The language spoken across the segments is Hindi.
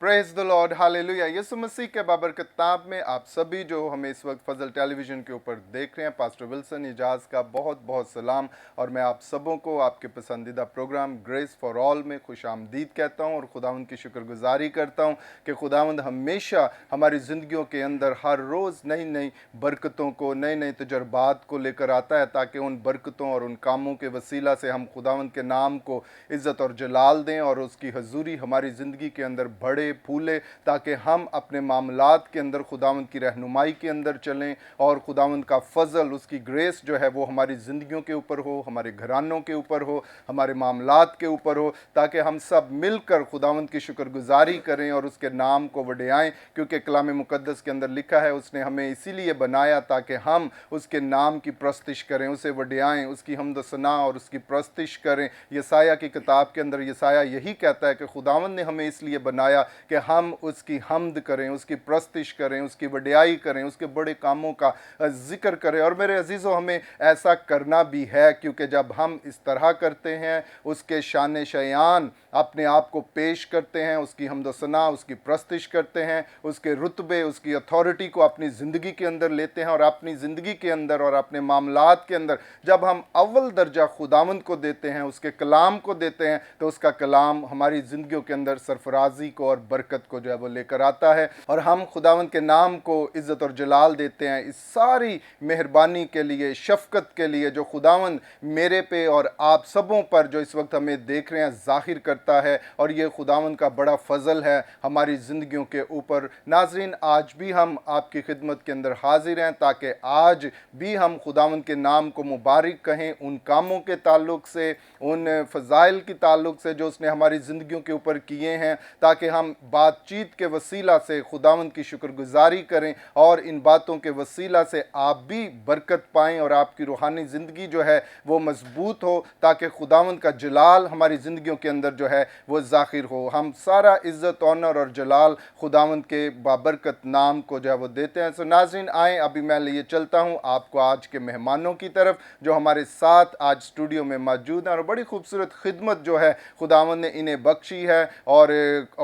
Praise the Lord, hallelujah. यीशु मसीह के बाबरकत नाम में आप सभी जो हमें इस वक्त फजल टेलीविज़न के ऊपर देख रहे हैं, पास्टर विल्सन इजाज़ का बहुत बहुत सलाम। और मैं आप सबों को आपके पसंदीदा प्रोग्राम ग्रेस फॉर ऑल में खुश आमदीद कहता हूँ और खुदावंद की शुक्रगुजारी करता हूँ कि खुदावंद हमेशा हमारी ज़िंदगियों के अंदर हर रोज़ नई नई बरकतों को, नए नए तजर्बात को लेकर आता है, ताकि उन बरकतों और उन कामों के वसीला से हम खुदावंद के नाम को इज़्ज़त और जलाल दें और उसकी हजूरी हमारी ज़िंदगी के अंदर बढ़े फूले, ताकि हम अपने मामलात के अंदर खुदावंद की रहनुमाई के अंदर चलें और खुदावंद का फजल, उसकी ग्रेस जो है वो हमारी ज़िंदगियों के ऊपर हो, हमारे घरानों के ऊपर हो, हमारे मामलात के ऊपर हो, ताकि हम सब मिलकर खुदावंद की शुक्रगुजारी करें और उसके नाम को वडियाएं। क्योंकि कलाम मुकद्दस के अंदर लिखा है, उसने हमें इसीलिए बनाया ताकि हम उसके नाम की प्रस्तिश करें, उसे वडियाएं, उसकी हमद सना और उसकी प्रस्तिश करें। यसाया की किताब के अंदर यसाया यही कहता है कि खुदावंद ने हमें इसलिए बनाया कि हम उसकी हमद करें, उसकी प्रस्तिश करें, उसकी वडियाई करें, उसके बड़े कामों का जिक्र करें। और मेरे अजीज़ों, हमें ऐसा करना भी है, क्योंकि जब हम इस तरह करते हैं, उसके शान शयान अपने आप को पेश करते हैं, उसकी हमद सना, उसकी प्रस्तिश करते हैं, उसके रुतबे, उसकी अथॉरिटी को अपनी ज़िंदगी के अंदर लेते हैं, और अपनी ज़िंदगी के अंदर और अपने मामलात के अंदर जब हम अव्वल दर्जा खुदावंद को देते हैं, उसके कलाम को देते हैं, तो उसका कलाम हमारी ज़िंदगियों के अंदर सरफराजी को और बरकत को जो है वो लेकर आता है। और हम खुदावंद के नाम को इज़्ज़त और जलाल देते हैं इस सारी मेहरबानी के लिए, शफ़क़त के लिए जो खुदावंद मेरे पे और आप सबों पर जो इस वक्त हमें देख रहे हैं ज़ाहिर करता है। और ये खुदावंद का बड़ा फ़ज़ल है हमारी ज़िंदगियों के ऊपर। नाज़रीन, आज भी हम आपकी खिदमत के अंदर हाजिर हैं, ताकि आज भी हम खुदावंद के नाम को मुबारक कहें उन कामों के ताल्लुक़ से, उन फ़ज़ाइल के ताल्लुक़ से जो उसने हमारी ज़िंदगियों के ऊपर किए हैं, ताकि हम बातचीत के वसीला से खुदावंद की शुक्रगुजारी करें और इन बातों के वसीला से आप भी बरकत पाएँ और आपकी रूहानी ज़िंदगी जो है वो मजबूत हो, ताकि खुदावंद का जलाल हमारी ज़िंदगियों के अंदर जो है वो ज़ाहिर हो। हम सारा इज़्ज़त, ऑनर और जलाल खुदावंद के बाबरकत नाम को जो है वो देते हैं। सो नाज़रीन, आएँ अभी मैं लिए चलता हूँ आपको आज के मेहमानों की तरफ जो हमारे साथ आज स्टूडियो में मौजूद हैं, और बड़ी खूबसूरत खिदमत जो है खुदावंद ने इन्हें बख्शी है और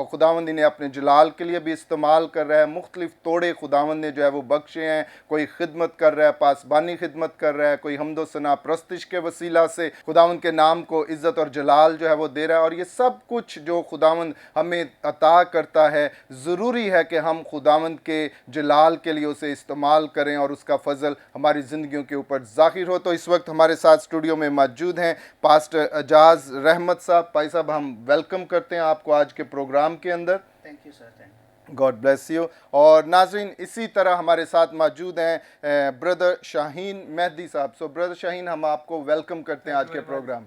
खुदावंद इन्हें अपने जलाल के लिए भी इस्तेमाल कर रहा है। मुख्तलिफ तोड़े खुदावंद ने जो है वो बख्शे हैं। कोई खिदमत कर रहा है, पासबानी खिदमत कर रहा है, कोई हमदो सना प्रस्तिश के वसीला से खुदावंद के नाम को इज़्ज़त और जलाल जो है वो दे रहा है। और ये सब कुछ जो खुदावंद हमें अता करता है, ज़रूरी है कि हम खुदावंद के जलाल के लिए उसे इस्तेमाल करें और उसका फ़ज़ल हमारी ज़िंदगियों के ऊपर ज़ाहिर हो। तो इस वक्त हमारे साथ स्टूडियो में मौजूद हैं पास्टर एजाज रहमत साहब। भाई साहब, हम वेलकम करते हैं आपको आज के प्रोग्राम के अंदर। Thank you sir, thank you. God bless you. और नाजरीन, इसी तरह हमारे साथ मौजूद हैं ब्रदर शाहीन मेहदी साहब। सो ब्रदर शाहीन, हम आपको वेलकम करते हैं आज के प्रोग्राम।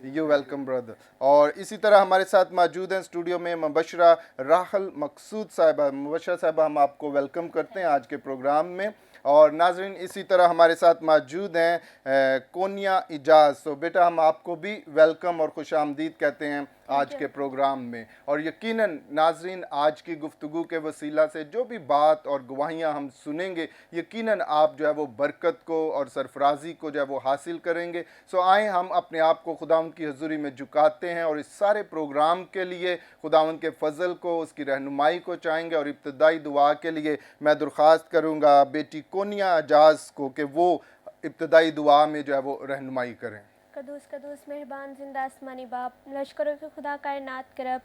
You welcome brother. और इसी तरह हमारे साथ मौजूद हैं स्टूडियो में मुबशरा राहल मकसूद साहिबा। मुबशरा साहिबा, हम आपको वेलकम करते हैं आज के प्रोग्राम में। और नाजरीन, इसी तरह हमारे साथ मौजूद हैं कोनिया इजाज़। सो बेटा, हम आपको भी वेलकम और खुश आमदीद कहते हैं आज के प्रोग्राम में। और यकीनन नाजरीन, आज की गुफ्तगू के वसीला से जो भी बात और गवाहियाँ हम सुनेंगे, यकीनन आप जो है वो बरकत को और सरफराजी को जो है वो हासिल करेंगे। सो आए हम अपने आप को खुदावंद की हजूरी में झुकाते हैं और इस सारे प्रोग्राम के लिए खुदावंद के फजल को, उसकी रहनुमाई को चाहेंगे। और इब्तदाई दुआ के लिए मैं दरख्वास्त करूँगा बेटी कोनिया इजाज़ को कि वो इब्तदाई दुआ में जो है वो रहनुमाई करें। कदूस कदूस मेहरबान जिंदा आसमानी बाप, लश्करों के खुदा कायनात के रब,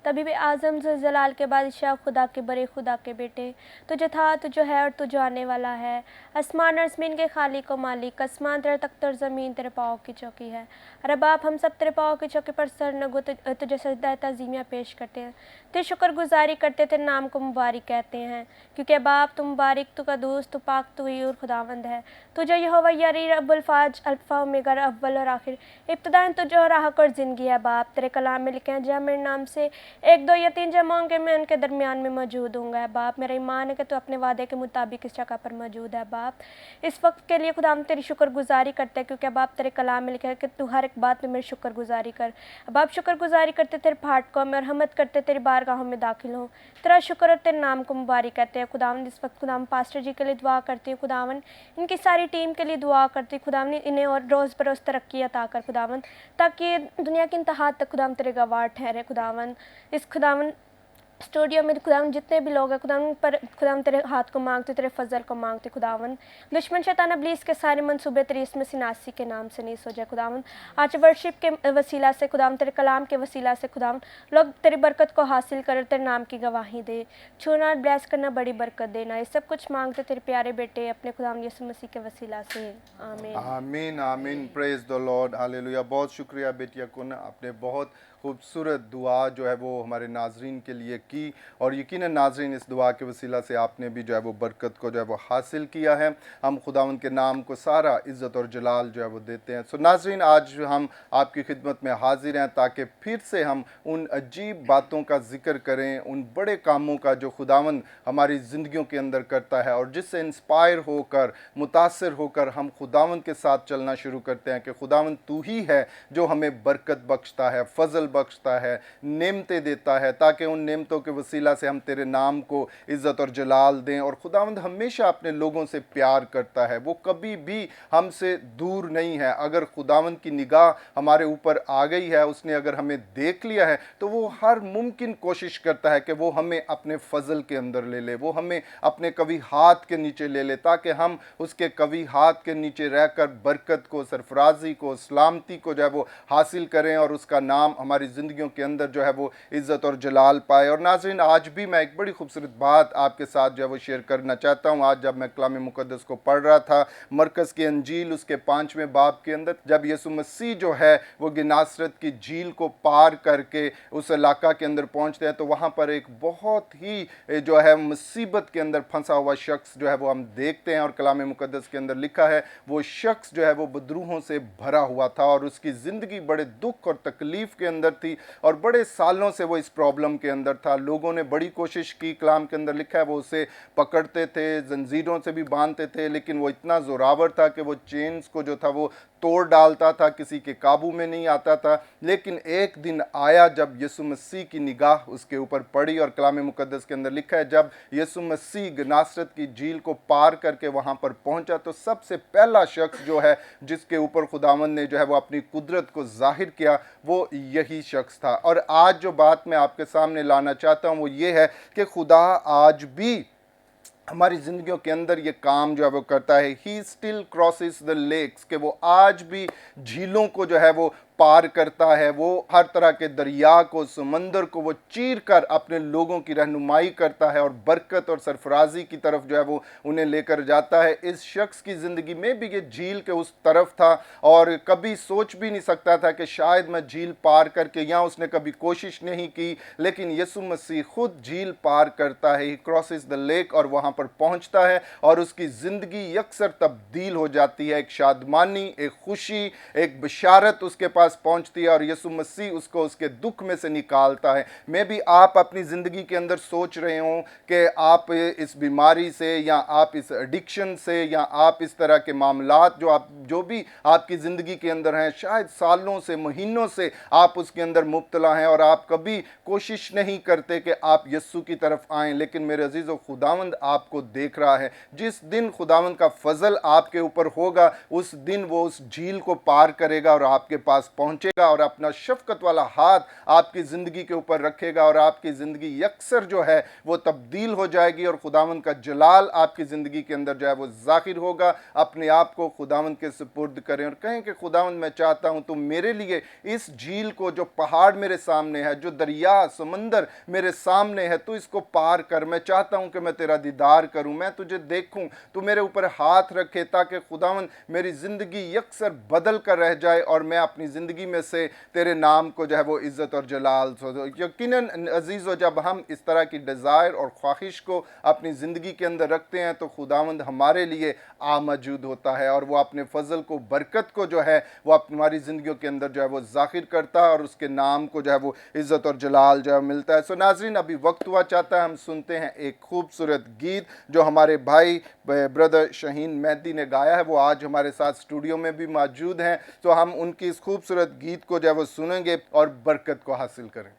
तभी भी आज़म जलाल के बादशाह, खुदा के बड़े खुदा के बेटे, तुझे था, तुझे है और तुझे आने वाला है। आसमान और ज़मीन के खालिक व मालिक, आसमान तेरा तख्त और ज़मीन तेरे पाँव की चौकी है। अरे बाप, हम सब तेरे पाँव की चौकी पर सर नगो तुझे सजदा तज़ीमिया पेश करते हैं, तेरे शुक्रगुजारी करते, तेरे नाम को मुबारक कहते हैं। क्योंकि बाप तू मुबारक, तू कदूस, तू पाक, तू और खुदावंद है। तुझे यहोवा यारी रब्बुल फाज अल्फ़ा ओमेगा अव्वल और आखिर, इब्तिदा तुझे और राहत और ज़िंदगी है। बाप, तेरे कलाम में लिखे हैं, जहाँ मेरे नाम से एक दो या तीन जमा होंगे, मैं उनके दरमियान में मौजूद हूँगा। बाप, मेरा ईमान है कि तू अपने वादे के मुताबिक इस जगह पर मौजूद है। बाप, इस वक्त के लिए खुदा हम तेरी शुक्रगुजारी करते हैं, क्योंकि बाप तेरे कलाम में लिखा है कि तू हर एक बात में मेरी शुक्रगुजारी कर। बाप, शुक्रगुजारी करते तेरे फाटकों में और हमद करते तेरी बारगाहों में दाखिल हो। तेरा शुक्र और तेरे नाम को मुबारक कहते हैं। खुदावन, इस वक्त खुदावन पास्टर जी के लिए दुआ करती हूँ। खुदावन, इनकी सारी टीम के लिए दुआ करती हूँ। खुदावन, इन्हें और रोज़ बरोज़ तरक्की अता कर खुदावन, ताकि दुनिया की इंतहा तक खुदावन तेरे गवाह ठहरे। खुदावन, इस खुदावन स्टूडियो में खुदावन जितने भी लोग हैं खुदावन पर खुदावन तेरे हाथ को मांगते, तेरे फजल को मांगते खुदावन। दुश्मन शैतान इब्लीस के सारे मंसूबे तेरे इसमें सिनासी के नाम से नहीं सो जाए खुदावन। आज वर्शिप के वसीला से खुदावन, तेरे कलाम के वसीला से खुदावन लोग तेरी बरकत को हासिल कर तेरे नाम की गवाही दे। छूना ब्लेस करना, बड़ी बरकत देना, ये सब कुछ मांगते तेरे प्यारे बेटे अपने खुदावन यीशु मसीह के वसीला से, आमीन। आमीन आमीन, प्रेज द लॉर्ड, हालेलुया। बहुत शुक्रिया बेटिया कुन, आपने बहुत खूबसूरत दुआ जो है वो हमारे नाजरीन के लिए की, और यकीनन नाजरीन इस दुआ के वसीला से आपने भी जो है वो बरकत को जो है वो हासिल किया है। हम खुदावंद के नाम को सारा इज़्ज़त और जलाल जो है वो देते हैं। सो नाजरीन, आज हम आपकी खिदमत में हाजिर हैं ताकि फिर से हम उन अजीब बातों का जिक्र करें, उन बड़े कामों का जो खुदावंद हमारी ज़िंदगियों के अंदर करता है, और जिससे इंस्पायर होकर, मुतासिर होकर हम खुदावंद के साथ चलना शुरू करते हैं कि खुदावंद तू ही है जो हमें बरकत बख्शता है, फजल बख्शता है, नेमतें देता है, ताकि उन नेमतों के वसीला से हम तेरे नाम को इज़्ज़त और जलाल दें। और खुदावंद हमेशा अपने लोगों से प्यार करता है, वो कभी भी हमसे दूर नहीं है। अगर खुदावंद की निगाह हमारे ऊपर आ गई है, उसने अगर हमें देख लिया है, तो वो हर मुमकिन कोशिश करता है कि वो हमें अपने फजल के अंदर ले ले, वो हमें अपने कभी हाथ के नीचे ले ले, ताकि हम उसके कभी हाथ के नीचे रहकर बरकत को, सरफराजी को, सलामती को जो है वो हासिल करें, और उसका नाम हमारी ज़िंदगियों के अंदर जो है वो इज़्ज़त और जलाल पाए। और नाज़रीन, आज भी मैं एक बड़ी खूबसूरत बात आपके साथ जो है वो शेयर करना चाहता हूँ। आज जब मैं कलाम मुक़द्दस को पढ़ रहा था, मरकज़ की अंजील उसके 5वें बाब के अंदर, जब यीशु मसीह जो है वो गिनासरत की झील को पार करके उस इलाका के अंदर पहुँचते हैं, तो वहाँ पर एक बहुत ही जो है मुसीबत के अंदर फंसा हुआ शख्स जो है वो हम देखते हैं। और कलाम मुक़द्दस के अंदर लिखा है, वो शख्स जो है वो बदरूहों से भरा हुआ था, और उसकी ज़िंदगी बड़े दुख और तकलीफ़ के अंदर थी, और बड़े सालों से वो इस प्रॉब्लम के अंदर था। लोगों ने बड़ी कोशिश की, कलाम के अंदर लिखा है वो उसे पकड़ते थे, जंजीरों से भी बांधते थे, लेकिन वो इतना ज़ोरावर था कि वो चेन्स को जो था वो तोड़ डालता था, किसी के काबू में नहीं आता था। लेकिन एक दिन आया जब यीशु मसीह की निगाह उसके ऊपर पड़ी, और कलाम मुक़द्दस के अंदर लिखा है, जब यीशु मसीह नासरत की झील को पार करके वहाँ पर पहुँचा, तो सबसे पहला शख्स जो है जिसके ऊपर खुदावंद ने जो है वो अपनी कुदरत को जाहिर किया, वो यही शख्स था। और आज जो बात मैं आपके सामने लाना चाहता हूँ वो ये है कि खुदा आज भी हमारी ज़िंदगियों के अंदर ये काम जो है वो करता है। He still crosses the lakes, कि वो आज भी झीलों को जो है वो पार करता है, वो हर तरह के दरिया को, समंदर को वो चीर कर अपने लोगों की रहनुमाई करता है, और बरकत और सरफराजी की तरफ जो है वो उन्हें लेकर जाता है। इस शख्स की ज़िंदगी में भी ये झील के उस तरफ था, और कभी सोच भी नहीं सकता था कि शायद मैं झील पार करके, यहाँ उसने कभी कोशिश नहीं की, लेकिन यीशु मसीह खुद झील पार करता है। ही क्रॉसेस द लेक, और वहाँ पर पहुँचता है, और उसकी ज़िंदगी यकसर तब्दील हो जाती है। एक शादमानी, एक खुशी, एक बशारत उसके पास पहुंचती है, और यीशु मसीह उसको उसके दुख में से निकालता है। मैं भी आप अपनी ज़िंदगी के अंदर सोच रहे हो कि आप इस बीमारी से, या आप इस एडिक्शन से, या आप इस तरह के मामलात जो भी आपकी ज़िंदगी के अंदर हैं, शायद सालों से, महीनों से आप उसके अंदर मुब्तला हैं, और आप कभी कोशिश नहीं करते कि आप यीशु की तरफ आएँ। लेकिन मेरे अजीज़ों, खुदावंद आपको देख रहा है। जिस दिन खुदावंद का फजल आपके ऊपर होगा, उस दिन वो उस झील को पार करेगा और आपके पास पहुंचेगा, और अपना शफकत वाला हाथ आपकी ज़िंदगी के ऊपर रखेगा, और आपकी ज़िंदगी यकसर जो है वो तब्दील हो जाएगी, और खुदावंद का जलाल आपकी ज़िंदगी के अंदर जो है वो ज़ाहिर होगा। अपने आप को खुदावंद के सुपुर्द करें, और कहें कि खुदावंद, मैं चाहता हूँ तुम मेरे लिए इस झील को, जो पहाड़ मेरे सामने है, जो दरिया समंदर मेरे सामने है, तू इसको पार कर। मैं चाहता हूँ कि मैं तेरा दीदार करूँ, मैं तुझे देखूँ, तू मेरे ऊपर हाथ रखे, ताकि खुदावंद मेरी ज़िंदगी यकसर बदल कर रह जाए, और मैं अपनी ज़िंदगी में से तेरे नाम को जो है वो इज़्ज़त और जलाल सो। यकीनन अजीज़ों, जब हम इस तरह की डिज़ायर और ख्वाहिश को अपनी ज़िंदगी के अंदर रखते हैं, तो खुदावंद हमारे लिए मौजूद होता है, और वो अपने फजल को, बरकत को जो है वो हमारी ज़िंदगियों के अंदर जो है वो ज़ाहिर करता है, और उसके नाम को जो है वो इज़्ज़त और जलाल जो है मिलता है। सो नाज़रीन, अभी वक्त हुआ चाहता है हम सुनते हैं एक खूबसूरत गीत जो हमारे भाई ब्रदर शहीन मेहदी ने गाया है। वो आज हमारे साथ स्टूडियो में भी मौजूद हैं, तो हम उनकी इस खूबसूरत गीत को जो है वो सुनेंगे और बरकत को हासिल करें।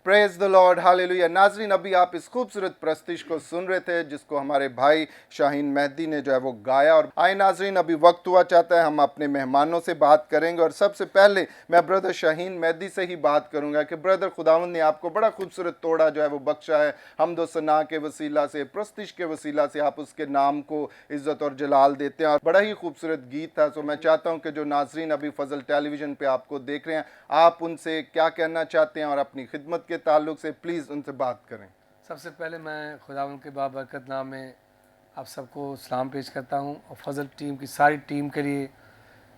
Praise the Lord, hallelujah. नाजरीन, अभी आप इस खूबसूरत प्रस्तुति को सुन रहे थे जिसको हमारे भाई शाहीन मेहदी ने जो है वो गाया। और आए नाजरीन, अभी वक्त हुआ चाहता है हम अपने मेहमानों से बात करेंगे। और सबसे पहले मैं ब्रदर शाहीन मेहदी से ही बात करूंगा कि ब्रदर, खुदावंद ने आपको बड़ा खूबसूरत तोड़ा जो है वो बख्शा है। हमदो सना के वसीला से, प्रस्तिश के वसीला से आप उसके नाम को इज्जत और जलाल देते हैं और बड़ा ही खूबसूरत गीत था। तो मैं चाहता हूं कि जो नाजरीन अभी फजल टेलीविजन पे आपको देख रहे हैं, आप उनसे क्या कहना चाहते हैं और अपनी खिदमत के ताल्लुक से प्लीज़ उनसे बात करें। सबसे पहले मैं खुदावंद के बाबरकत नाम में आप सबको सलाम पेश करता हूं और फजल टीम की सारी टीम के लिए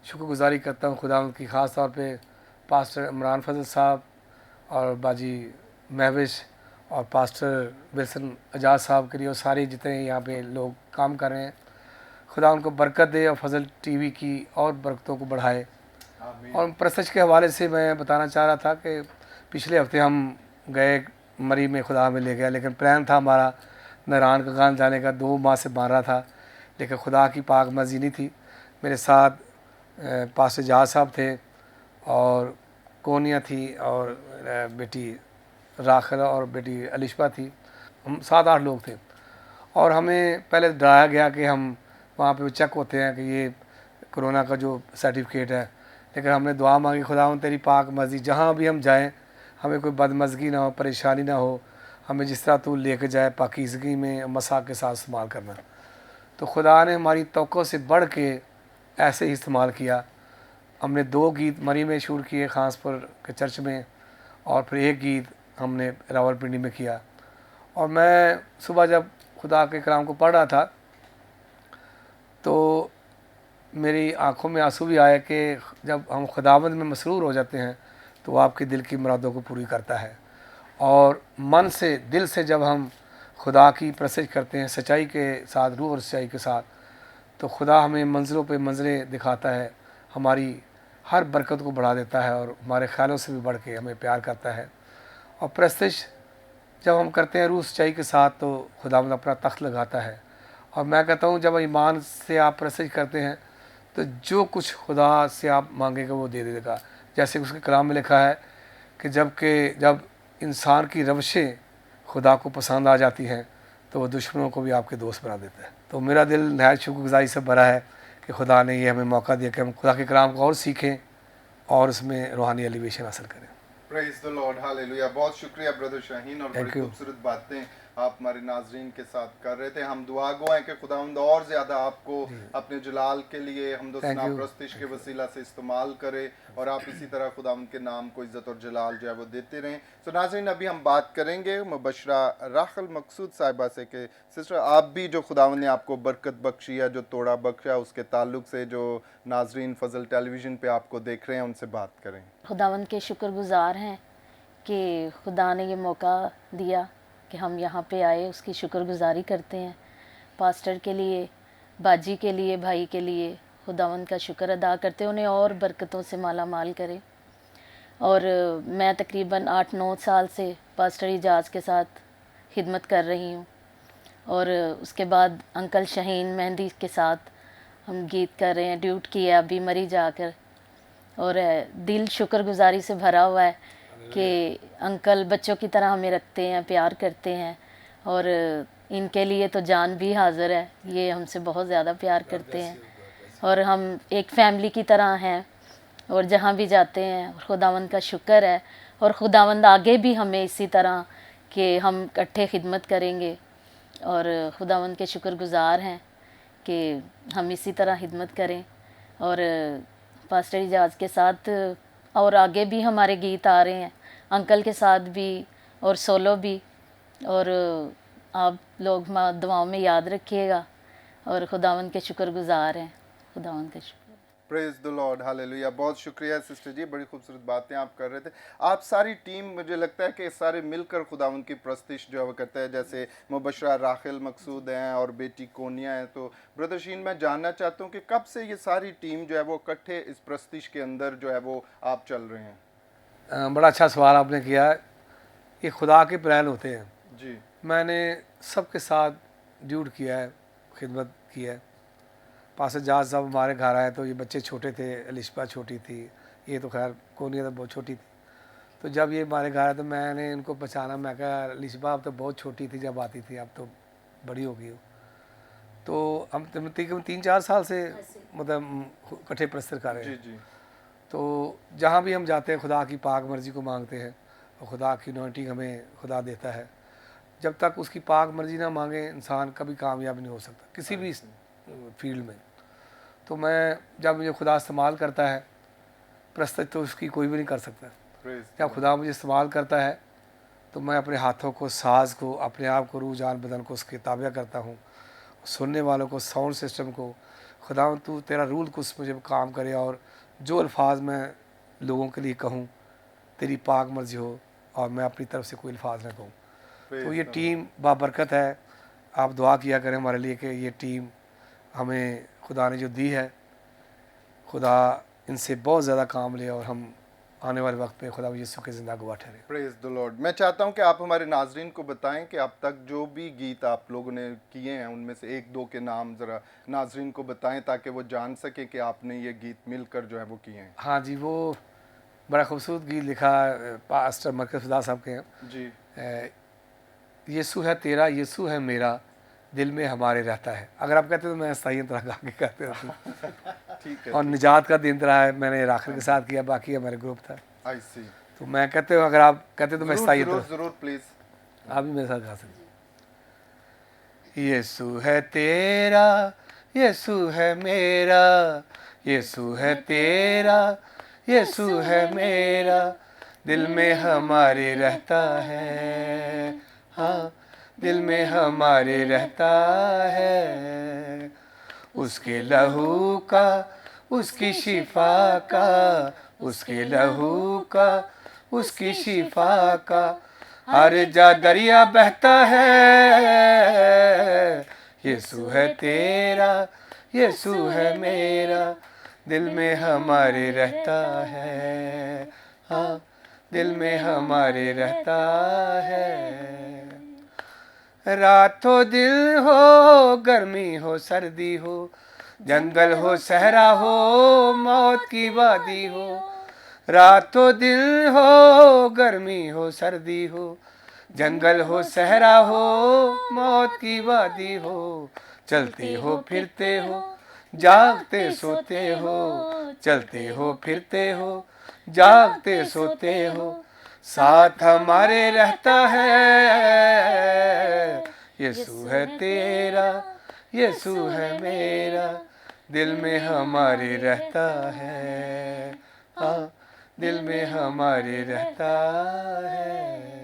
शुक्रगुजारी करता हूं। खुदावंद की ख़ास तौर पे पास्टर इमरान फजल साहब और बाजी महविश और पास्टर विल्सन एजाज साहब के लिए और सारे जितने यहाँ पे लोग काम कर रहे हैं, खुदा उनको बरकत दे और फजल टीवी की और बरकतों को बढ़ाए। और प्रसच के हवाले से मैं बताना चाह रहा था कि पिछले हफ्ते हम गए मरी में, खुदा में ले गया, लेकिन प्लान था हमारा नारायण का गान जाने का, 2 माह से बन रहा था, लेकिन खुदा की पाक मर्जी नहीं थी। मेरे साथ पास्टर जहाज साहब थे और कोनिया थी और बेटी राखला और बेटी अलिशबा थी। हम 7-8 लोग थे और हमें पहले डराया गया कि हम वहाँ पे चेक होते हैं कि ये कोरोना का जो सर्टिफिकेट है, लेकिन हमने दुआ मांगी, खुदा तेरी पाक मर्जी, जहाँ भी हम जाएं हमें कोई बदमज़गी ना हो, परेशानी ना हो, हमें जिस तरह तू लेके जाए पाकीज़गी में मसाक के साथ इस्तेमाल करना। तो खुदा ने हमारी तवक्को से बढ़ के ऐसे ही इस्तेमाल किया। हमने 2 गीत मरी में शूट किए खासपुर के चर्च में और फिर 1 गीत हमने रावलपिंडी में किया। और मैं सुबह जब खुदा के कलाम को पढ़ रहा था तो मेरी आंखों में आंसू भी आए कि जब हम खुदावंद में मसरूर हो जाते हैं तो वो आपके दिल की मुरादों को पूरी करता है। और मन से, दिल से जब हम खुदा की प्रसज करते हैं सच्चाई के साथ, रूह और सच्चाई के साथ, तो खुदा हमें मंजिलों पे मंजिलें दिखाता है, हमारी हर बरकत को बढ़ा देता है और हमारे ख्यालों से भी बढ़ के हमें प्यार करता है। और प्रस्तश जब हम करते हैं रूह सच्चाई के साथ तो खुदावंद अपना तख्त लगाता है। और मैं कहता हूँ जब ईमान से आप प्रसज करते हैं तो जो कुछ खुदा से आप मांगेगा वो दे देगा। जैसे उसके कलाम में लिखा है कि जब इंसान की रवशें खुदा को पसंद आ जाती हैं तो वो दुश्मनों को भी आपके दोस्त बना देता है। तो मेरा दिल नहायत शुक्रगुजारी से भरा है कि खुदा ने ये हमें मौका दिया कि हम खुदा के कलाम को और सीखें और उसमें रूहानी एलिवेशन हासिल करें। Praise the Lord, hallelujah. बहुत शुक्रिया ब्रदर शाहीन, और बड़ी Thank you. खूबसूरत बातें आप हमारे नाजरीन के साथ कर रहे थे। हम दुआ गो हैं कि खुदावंद और ज़्यादा आपको अपने जलाल के लिए हमदोसना Thank you. प्रस्तिश के वसीला से इस्तेमाल करे और आप इसी तरह खुदावंद के नाम को इज़्ज़त और जलाल जो है वो देते रहें। तो नाजरीन, अभी हम बात करेंगे मुबशरा राखल मकसूद साहिबा से कि सिस्टर, आप भी जो खुदावंद ने आपको बरकत बख्शी है, जो तोड़ा बख्शा, उसके ताल्लुक से जो नाजरीन फजल टेलीविज़न पे आपको देख रहे हैं उनसे बात करें। खुदावंद के शुक्रगुजार हैं कि खुदा ने ये मौका दिया कि हम यहाँ पे आए, उसकी शुक्रगुजारी करते हैं। पास्टर के लिए, बाजी के लिए, भाई के लिए खुदावंद का शुक्र अदा करते हैं, उन्हें और बरकतों से माला माल करे। और मैं तकरीबन 8-9 साल से पास्टर इजाज के साथ खिदमत कर रही हूँ। और उसके बाद अंकल शाहीन मेहदी के साथ हम गीत कर रहे हैं, ड्यूट किया अभी मरी जाकर। और दिल शुक्रगुजारी से भरा हुआ है कि अंकल बच्चों की तरह हमें रखते हैं, प्यार करते हैं और इनके लिए तो जान भी हाज़िर है। ये हमसे बहुत ज़्यादा प्यार करते हैं और हम एक फैमिली की तरह हैं और जहाँ भी जाते हैं खुदावंद का शुक्र है। और खुदावंद आगे भी हमें इसी तरह कि हम इकट्ठे खिदमत करेंगे और खुदावंद के शुक्रगुजार हैं कि हम इसी तरह खिदमत करें। और पास्टर इजाज के साथ और आगे भी हमारे गीत आ रहे हैं, अंकल के साथ भी और सोलो भी। और आप लोग दुआओं में याद रखिएगा और खुदावंद के शुक्रगुजार हैं। खुदावंद के शुक्र। Praise the Lord, hallelujah. बहुत शुक्रिया सिस्टर जी, बड़ी खूबसूरत बातें आप कर रहे थे। आप सारी टीम, मुझे लगता है कि सारे मिलकर खुदावंद की प्रस्तिश जो है वो करते हैं, जैसे मुबशरा राखिल मकसूद हैं और बेटी कोनिया है। तो ब्रदर शीन, मैं जानना चाहता हूँ कि कब से ये सारी टीम जो है वो इकट्ठे इस प्रस्तिश के अंदर जो है वो आप चल रहे हैं? बड़ा अच्छा सवाल आपने किया है। ये खुदा के प्लान होते हैं जी। मैंने सबके साथ ड्यूट किया है, खिदमत की है। पास्टर जहाज साहब हमारे घर आए तो ये बच्चे छोटे थे, अलिशबा छोटी थी, ये तो खैर कोनिया तो बहुत छोटी थी। तो जब ये हमारे घर आए तो मैंने इनको पहचाना, मैं कहा लिशबा अब तो बहुत छोटी थी जब आती थी, अब तो बड़ी हो गई हो। तो हम तकरीबन 3-4 साल से मतलब इकट्ठे प्रस्तर कर रहे जी हैं। जी तो जहाँ भी हम जाते हैं खुदा की पाक मर्ज़ी को मांगते हैं और खुदा की अनॉइंटिंग हमें खुदा देता है। जब तक उसकी पाक मर्ज़ी ना मांगे इंसान कभी कामयाब नहीं हो सकता किसी भी फील्ड में। तो मैं जब मुझे खुदा इस्तेमाल करता है, प्रस्तुत तो उसकी कोई भी नहीं कर सकता। प्रेज जब खुदा मुझे इस्तेमाल करता है तो मैं अपने हाथों को, साज को, अपने आप को, रूह जान बदन को उसके ताबिया करता हूँ। सुनने वालों को, साउंड सिस्टम को, खुदा तू तेरा रूल कुछ मुझे काम करे और जो अल्फाज मैं लोगों के लिए कहूँ तेरी पाक मर्जी हो और मैं अपनी तरफ से कोई अल्फाज ना कहूँ। तो ये टीम बाबरकत है। आप दुआ किया करें हमारे लिए कि ये टीम हमें खुदा ने जो दी है, खुदा इनसे बहुत ज़्यादा काम ले और हम आने वाले वक्त पे खुदा यीशु के ज़िंदा गवाह ठहरे। Praise the Lord. मैं चाहता हूं कि आप हमारे नाजरीन को बताएं कि अब तक जो भी गीत आप लोगों ने किए हैं उनमें से एक दो के नाम ज़रा नाजरीन को बताएं ताकि वो जान सके कि आपने ये गीत मिलकर जो है वो किए हैं। हाँ जी, वो बड़ा खूबसूरत गीत लिखा पास्टर मरकज़ खुदा साहब के हैं। जी यीशु है तेरा, यीशु है मेरा, दिल में हमारे रहता है। अगर आप कहते तो मैं स्थाई तरह गा के कहते रहता। ठीक है। और निजात का दिन रहा है, मैंने राखर के साथ किया, बाकी हमारे ग्रुप था। आई सी। तो मैं कहते हो अगर आप कहते तो मैं स्थाई जरूर तरह, जरूर प्लीज। आप भी मेरे साथ गा सकते। यीशु है तेरा, यीशु है मेरा, यीशु है तेरा, यीशु है मेरा, दिल में हमारे रहता है। हाँ, दिल में हमारे रहता है। उसके लहू का, उसकी शिफा का, उसके लहू का, उसकी शिफा का हर जा दरिया बहता है। यीशु है तेरा, यीशु है मेरा, दिल में हमारे रहता है। हाँ, दिल में हमारे रहता है। रात हो दिन हो, गर्मी हो सर्दी हो, जंगल हो सहरा हो, मौत की वादी हो। रात हो दिन हो, गर्मी हो सर्दी हो, जंगल हो सहरा हो, मौत की वादी हो। चलते हो फिरते हो, जागते सोते हो, चलते हो फिरते हो, जागते सोते हो, साथ हमारे रहता है। यीशु है तेरा, यीशु है मेरा, दिल में हमारे रहता है। हाँ, दिल में हमारे रहता है।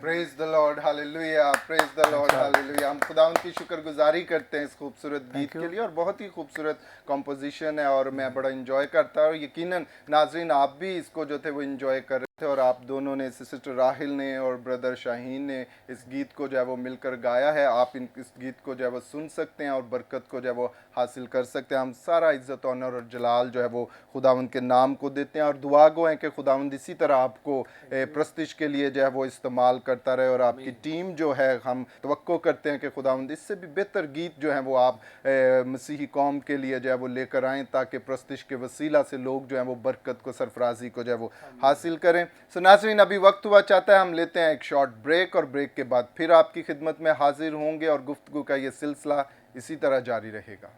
Praise the Lord, hallelujah, praise the Lord, hallelujah. हम खुदा उनकी शुक्रगुजारी करते हैं इस खूबसूरत गीत के लिए और बहुत ही खूबसूरत कंपोजिशन है और मैं बड़ा इंजॉय करता हूँ। यकीनन नाजरीन आप भी इसको जो थे वो इंजॉय कर रहे थे और आप दोनों ने, सिस्टर राहिल ने और ब्रदर शाहीन ने इस गीत को जो है वो मिलकर गाया है। आप इस गीत को जो है वो सुन सकते हैं और बरकत को जो है वो हासिल कर सकते हैं। हम सारा इज्जत, ऑनर और जलाल जो है वो खुदावंद के नाम को देते हैं और दुआ गो हैं कि खुदावंद इसी तरह आपको प्रस्तिश के लिए जो है वो इस्तेमाल करता रहे और आपकी टीम जो है, हम तवक्को करते हैं कि खुदावंद इससे भी बेहतर गीत जो हैं वो आप मसीही कौम के लिए जो है वो लेकर आएँ ताकि प्रस्तिश के वसीला से लोग जो हैं वो बरकत को, सरफराजी को जो है वो हासिल करें। सो नाज़रीन अभी वक्त हुआ चाहता है हम लेते हैं एक शॉर्ट ब्रेक और ब्रेक के बाद फिर आपकी खिदमत में हाजिर होंगे और गुफ्तगू का ये सिलसिला इसी तरह जारी रहेगा।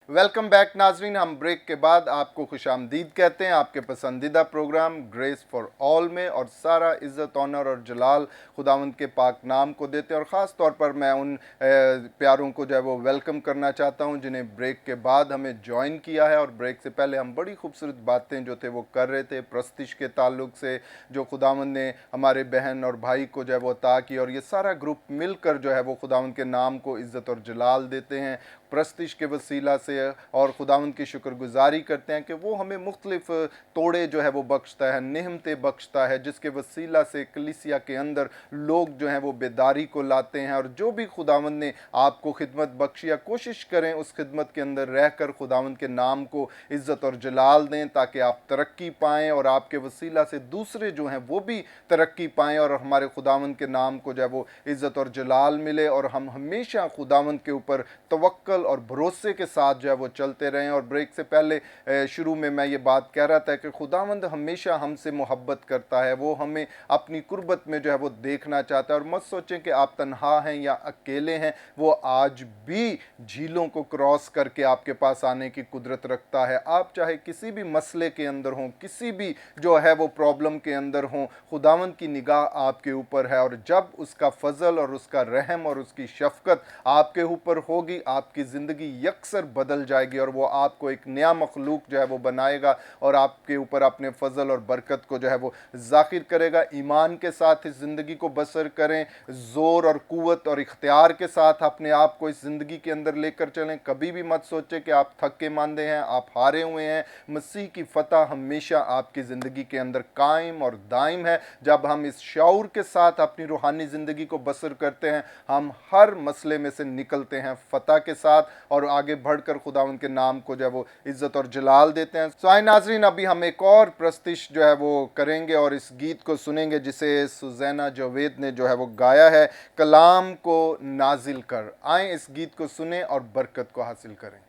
वेलकम बैक नाजरीन। हम ब्रेक के बाद आपको खुशामदीद कहते हैं आपके पसंदीदा प्रोग्राम ग्रेस फॉर ऑल में और सारा इज़्ज़त, ऑनर और जलाल खुदावंद के पाक नाम को देते हैं। और ख़ास तौर पर मैं उन प्यारों को जो है वो वेलकम करना चाहता हूं जिन्हें ब्रेक के बाद हमें ज्वाइन किया है। और ब्रेक से पहले हम बड़ी खूबसूरत बातें जो थे वो कर रहे थे प्रस्तिश के ताल्लुक से, जो खुदावंद ने हमारे बहन और भाई को जो है वो अता की और ये सारा ग्रुप मिलकर जो है वो खुदावंद के नाम को इज़्ज़त और जलाल देते हैं। प्रस्तिश के वसीला से और खुदावंद की शुक्रगुजारी करते हैं कि वो हमें मुख्तलिफ तोड़े जो है वो बख्शता है, नेमतें बख्शता है, जिसके वसीला से कलीसिया के अंदर लोग जो हैं वो बेदारी को लाते हैं। और जो भी खुदावंद ने आपको खिदमत बख्शी, या कोशिश करें उस खिदमत के अंदर रहकर खुदावंद के नाम को इज़्ज़त और जलाल दें, ताकि आप तरक्की पाएँ और आपके वसीला से दूसरे जो हैं वो भी तरक्की पाएँ और हमारे खुदावंद के नाम को जो है वो इज़्ज़त और जलाल मिले, और हम हमेशा खुदावंद के ऊपर तवक्कल और भरोसे के साथ जो है वो चलते रहें। और ब्रेक से पहले शुरू में मैं ये बात कह रहा था कि खुदावंद हमेशा हमसे मोहब्बत करता है, वो हमें अपनी कुर्बत में जो है वो देखना चाहता है। और मत सोचें कि आप तन्हा हैं या अकेले हैं, वो आज भी झीलों को क्रॉस करके आपके पास आने की कुदरत रखता है। आप चाहे किसी भी मसले के अंदर हों, किसी भी जो है वो प्रॉब्लम के अंदर हों, खुदावंद की निगाह आपके ऊपर है। और जब उसका फजल और उसका रहम और उसकी शफकत आपके ऊपर होगी, आपकी ज़िंदगी यकसर बदल जाएगी और वो आपको एक नया मखलूक जो है वो बनाएगा और आपके ऊपर अपने फजल और बरकत को जो है वो जाहिर करेगा। ईमान के साथ इस ज़िंदगी को बसर करें, ज़ोर और क़ुव्वत और इख्तियार के साथ अपने आप को इस ज़िंदगी के अंदर लेकर चलें। कभी भी मत सोचें कि आप थके मांदे हैं, आप हारे हुए हैं। मसीह की फ़तह हमेशा आपकी ज़िंदगी के अंदर कायम और दायम है। जब हम इस शऊर के साथ अपनी रूहानी ज़िंदगी को बसर करते हैं, हम हर मसले में से निकलते हैं फ़तह के साथ और आगे बढ़कर खुदा उनके नाम को जो है वो इज़्ज़त और जलाल देते हैं। सो आए नाज़रीन, अभी हम एक और प्रस्तिश जो है वो करेंगे और इस गीत को सुनेंगे जिसे सुज़ैना जावेद ने जो है वो गाया है, कलाम को नाजिल कर। आए इस गीत को सुने और बरकत को हासिल करें।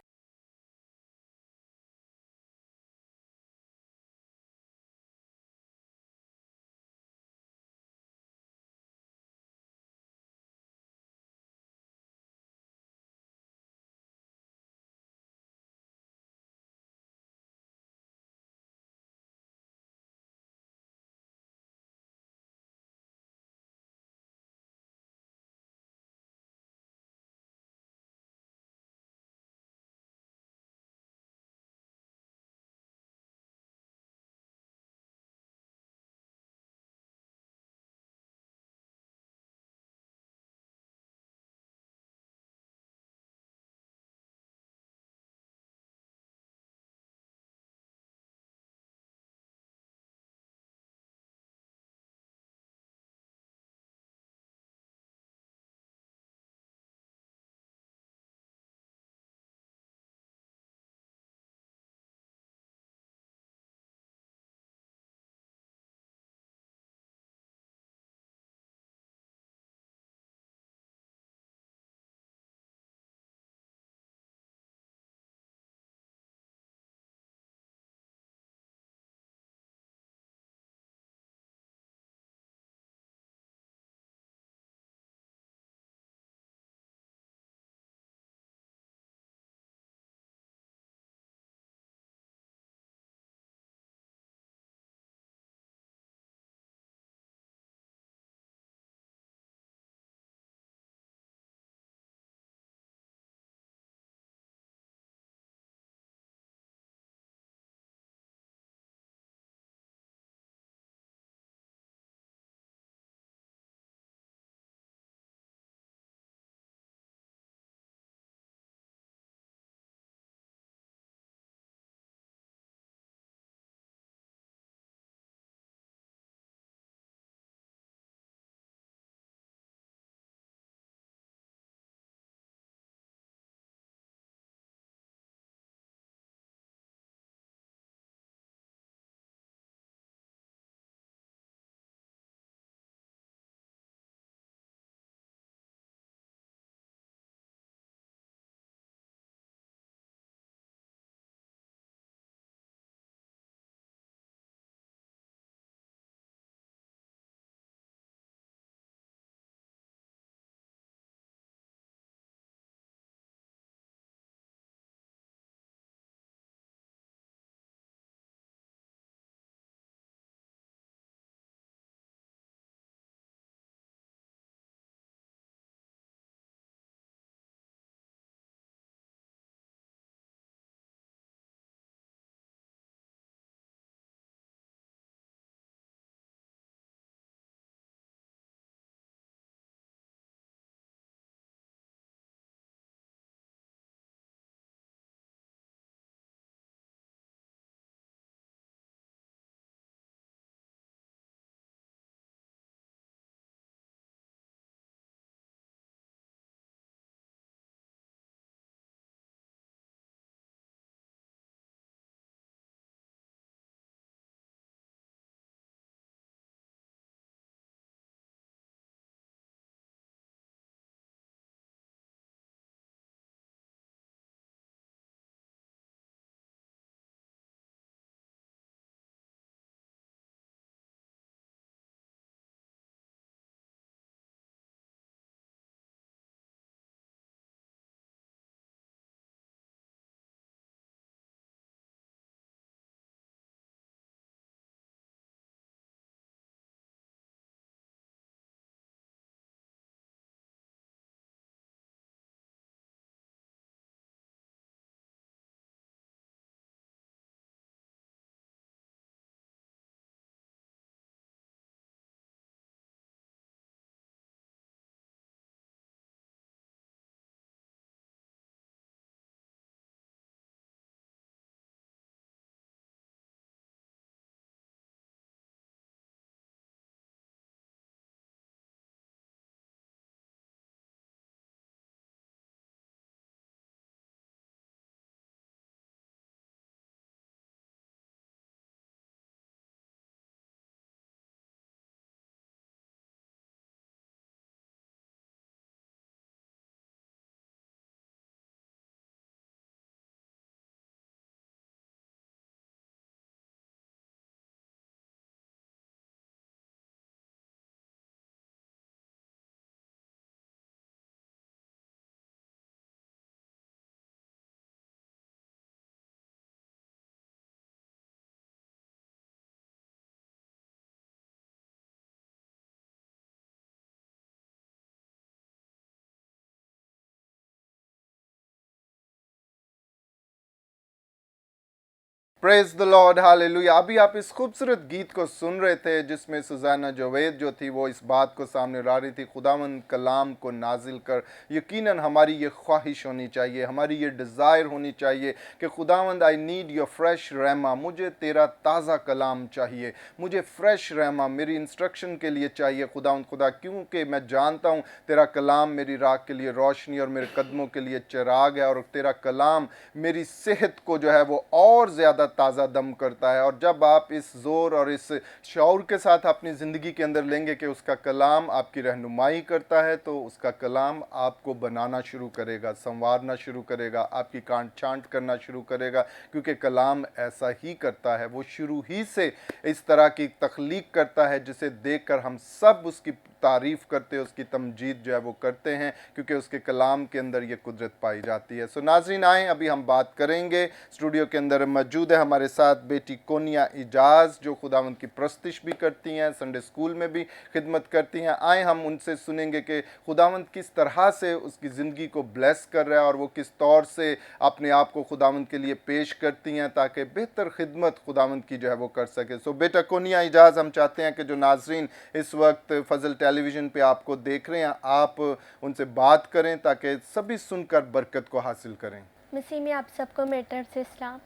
Praise the Lord, hallelujah. अभी आप इस खूबसूरत गीत को सुन रहे थे जिसमें सुजाना जवेद जो थी वो इस बात को सामने ला रही थी, खुदावंद कलाम को नाजिल कर। यकीनन हमारी ये ख्वाहिश होनी चाहिए, हमारी ये डिज़ायर होनी चाहिए कि खुदावंद आई नीड योर फ्रेश रहमा, मुझे तेरा ताज़ा कलाम चाहिए, मुझे फ्रेश रहमा मेरी इंस्ट्रक्शन के लिए चाहिए खुदावंद खुदा, क्योंकि मैं जानता हूँ तेरा कलाम मेरी राह के लिए रोशनी और मेरे कदमों के लिए चिराग है, और तेरा कलाम मेरी सेहत को जो है वो और ज़्यादा ताज़ा दम करता है। और जब आप इस ज़ोर और इस शौर के साथ अपनी ज़िंदगी के अंदर लेंगे कि उसका कलाम आपकी रहनुमाई करता है, तो उसका कलाम आपको बनाना शुरू करेगा, संवारना शुरू करेगा, आपकी कांट छांट करना शुरू करेगा, क्योंकि कलाम ऐसा ही करता है। वो शुरू ही से इस तरह की तख्लीक करता है जिसे देखकर हम सब उसकी तारीफ़ करते हैं, उसकी तमजीद जो है वो करते हैं, क्योंकि उसके कलाम के अंदर ये कुदरत पाई जाती है। सो नाज़रीन आएँ, अभी हम बात करेंगे। स्टूडियो के अंदर मौजूद है हमारे साथ बेटी कोनिया इजाज़, जो खुदावंद की प्रस्तिश भी करती हैं, संडे स्कूल में भी खिदमत करती हैं। आए हम उनसे सुनेंगे कि खुदावंद किस तरह से उसकी ज़िंदगी को ब्लेस कर रहा है और वो किस तौर से अपने आप को खुदावंद के लिए पेश करती हैं ताकि बेहतर खिदमत खुदावंद की जो है वो कर सके। सो बेटा कोनिया इजाज़, हम चाहते हैं कि जो नाज़रीन इस वक्त फजल टेलीविज़न पे आपको देख रहे हैं, आप उनसे बात करें ताकि सभी सुनकर बरकत को हासिल करें। मसीह में आप सबको मेरी तरफ से इस्लाम।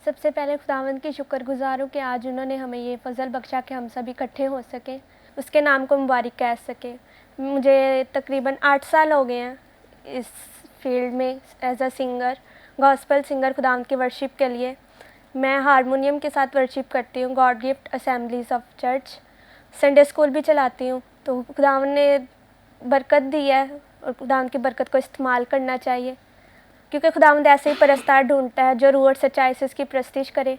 सबसे पहले खुदावंद की शुक्रगुजार हूँ कि आज उन्होंने हमें ये फजल बख्शा कि हम सब इकट्ठे हो सके, उसके नाम को मुबारक कह सके। मुझे तकरीबन 8 साल हो गए हैं इस फील्ड में as a singer, gospel singer खुदावंद की वर्शिप के लिए। मैं हारमोनियम के साथ वर्शिप करती हूँ, God gift assemblies of church. Sunday school भी चलाती हूँ। तो खुदावंद ने बरकत दी है और खुदावंद की बरकत को इस्तेमाल करना चाहिए, क्योंकि खुदावंद ऐसे ही परस्तार ढूंढता है जो रूह और सच्चाई से उसकी प्रस्तिश करे।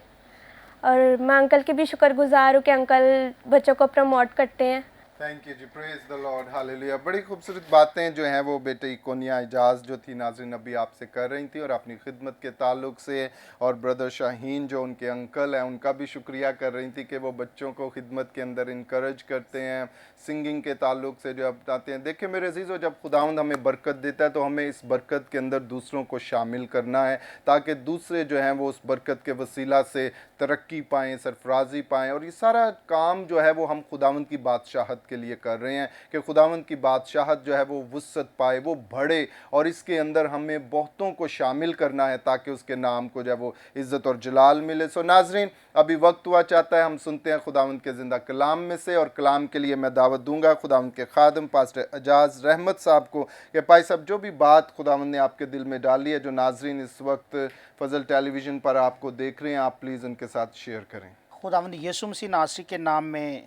और मैं अंकल की भी शुक्रगुजार हूँ कि अंकल बच्चों को प्रमोट करते हैं। Thank you ji, praise the Lord, hallelujah. बड़ी खूबसूरत बातें जो हैं वो बेटी कोनिया इजाज़ जो थी नाज़रीन अभी आपसे कर रही थी, और अपनी खिदमत के ताल्लुक से, और ब्रदर शाहीन जो उनके अंकल हैं उनका भी शुक्रिया कर रही थी कि वो बच्चों को खिदमत के अंदर इनकरेज करते हैं, सिंगिंग के ताल्लुक से जो आप बताते हैं। देखिए मेरे अजीज़ों, जब खुदावंद हमें बरकत देता है तो हमें इस बरकत के अंदर दूसरों को शामिल करना है, ताकि दूसरे जो हैं वो उस बरकत के वसीला से तरक्की पाएँ, सरफराजी पाएँ। और ये सारा काम जो है वो हम खुदावंद की बादशाहत के लिए कर रहे हैं कि खुदावंद की बादशाहत जो है वो वुसअत पाए, वो बढ़े, और इसके अंदर हमें बहुतों को शामिल करना है ताकि उसके नाम को जो है वो इज़्ज़त और जलाल मिले। सो नाजरीन, अभी वक्त हुआ चाहता है हम सुनते हैं खुदावंद के ज़िंदा कलाम में से, और कलाम के लिए मैं दावत दूंगा खुदावंद के खादम पास्टर एजाज रहमत साहब को कि भाई साहब जो भी बात खुदावंद ने आपके दिल में डाली है, जो नाजरीन इस वक्त फजल टेलीविज़न पर आपको देख रहे हैं, आप प्लीज़ उनके साथ शेयर करें। खुदावंद यीशु मसीह नासरी के नाम में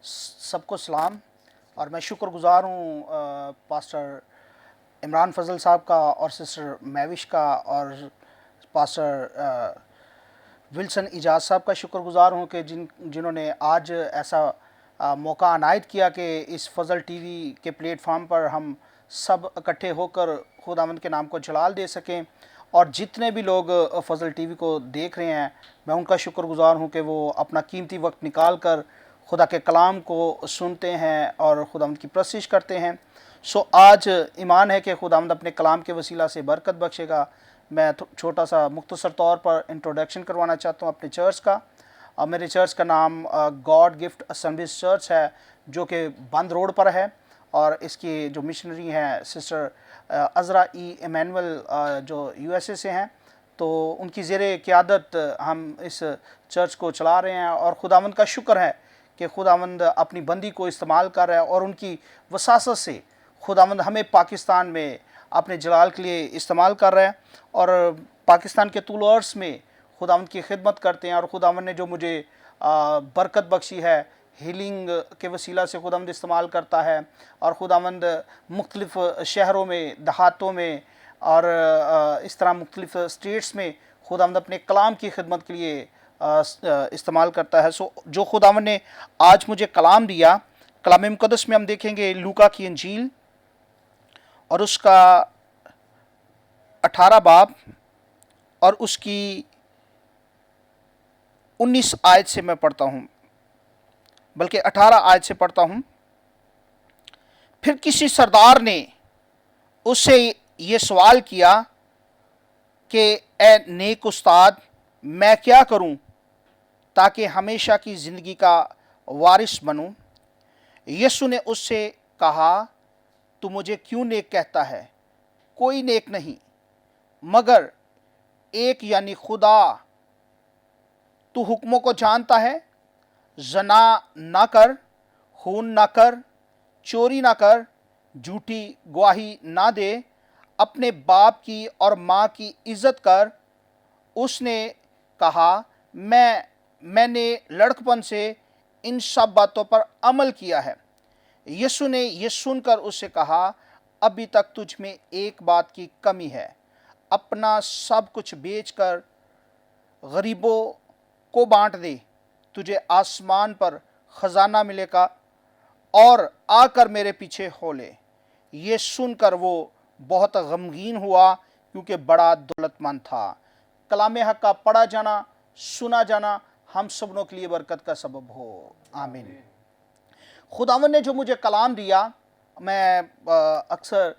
सबको सलाम। और मैं शुक्रगुजार हूँ पास्टर इमरान फजल साहब का और सिस्टर महविश का और पास्टर विल्सन इजाज़ साहब का शुक्रगुजार हूँ कि जिन्होंने आज ऐसा मौका अनायत किया कि इस फजल टीवी के प्लेटफार्म पर हम सब इकट्ठे होकर खुदावंद के नाम को जलाल दे सकें। और जितने भी लोग फजल टीवी को देख रहे हैं, मैं उनका शुक्रगुजार हूँ कि वो अपना कीमती वक्त निकाल कर खुदा के कलाम को सुनते हैं और खुदावंद की प्रस्तिश करते हैं। सो आज ईमान है कि खुदावंद अपने कलाम के वसीला से बरकत बख्शेगा। मैं छोटा सा मुख्तसर तौर पर इंट्रोडक्शन करवाना चाहता हूँ अपने चर्च का। मेरे चर्च का नाम गॉड गिफ्ट असेंबलीज चर्च है, जो कि बंद रोड पर है, और इसकी जो मिशनरी हैं सिस्टर अज़रा ई एमैनुअल जो USA से हैं, तो उनकी ज़ेरे क़यादत हम इस चर्च को चला रहे हैं। और खुदावंद का शुक्र है कि खुदावंद अपनी बंदी को इस्तेमाल कर रहा है, और उनकी वसासत से खुदावंद हमें पाकिस्तान में अपने जलाल के लिए इस्तेमाल कर रहा है, और पाकिस्तान के तूल अर्ज़ में खुदावंद की खिदमत करते हैं। और खुदावंद ने जो मुझे बरकत बख्शी है, हीलिंग के वसीला से खुदावंद इस्तेमाल करता है, और खुदावंद मुख्तलिफ़ शहरों में, देहातों में, और इस तरह मुख्तलिफ़ स्टेट्स में खुदावंद अपने कलाम की खिदमत के लिए इस्तेमाल करता है। सो जो खुदावंद ने आज मुझे कलाम दिया, कलाम मुक़द्दस में हम देखेंगे लूका की इंजील और उसका 18 बाब और उसकी 19 आयत से मैं पढ़ता हूँ, बल्कि 18 आयत से पढ़ता हूँ। फिर किसी सरदार ने उससे ये सवाल किया कि ए नेक उस्ताद, मैं क्या करूं ताकि हमेशा की ज़िंदगी का वारिस बनूं? यीशु ने उससे कहा, तू मुझे क्यों नेक कहता है? कोई नेक नहीं मगर एक, यानी खुदा। तू हुक्मों को जानता है, जना ना कर, खून ना कर, चोरी ना कर, झूठी गवाही ना दे, अपने बाप की और माँ की इज्जत कर। उसने कहा, मैंने लड़कपन से इन सब बातों पर अमल किया है। यीशु ने यह सुनकर उससे कहा, अभी तक तुझ में एक बात की कमी है। अपना सब कुछ बेचकर गरीबों को बांट दे, तुझे आसमान पर खजाना मिलेगा, और आकर मेरे पीछे हो ले। ये सुनकर वो बहुत गमगीन हुआ, क्योंकि बड़ा दौलतमंद था। कलाम हक का पढ़ा जाना, सुना जाना हम सबनों के लिए बरकत का सबब हो। आमीन। खुदावन ने जो मुझे कलाम दिया, मैं अक्सर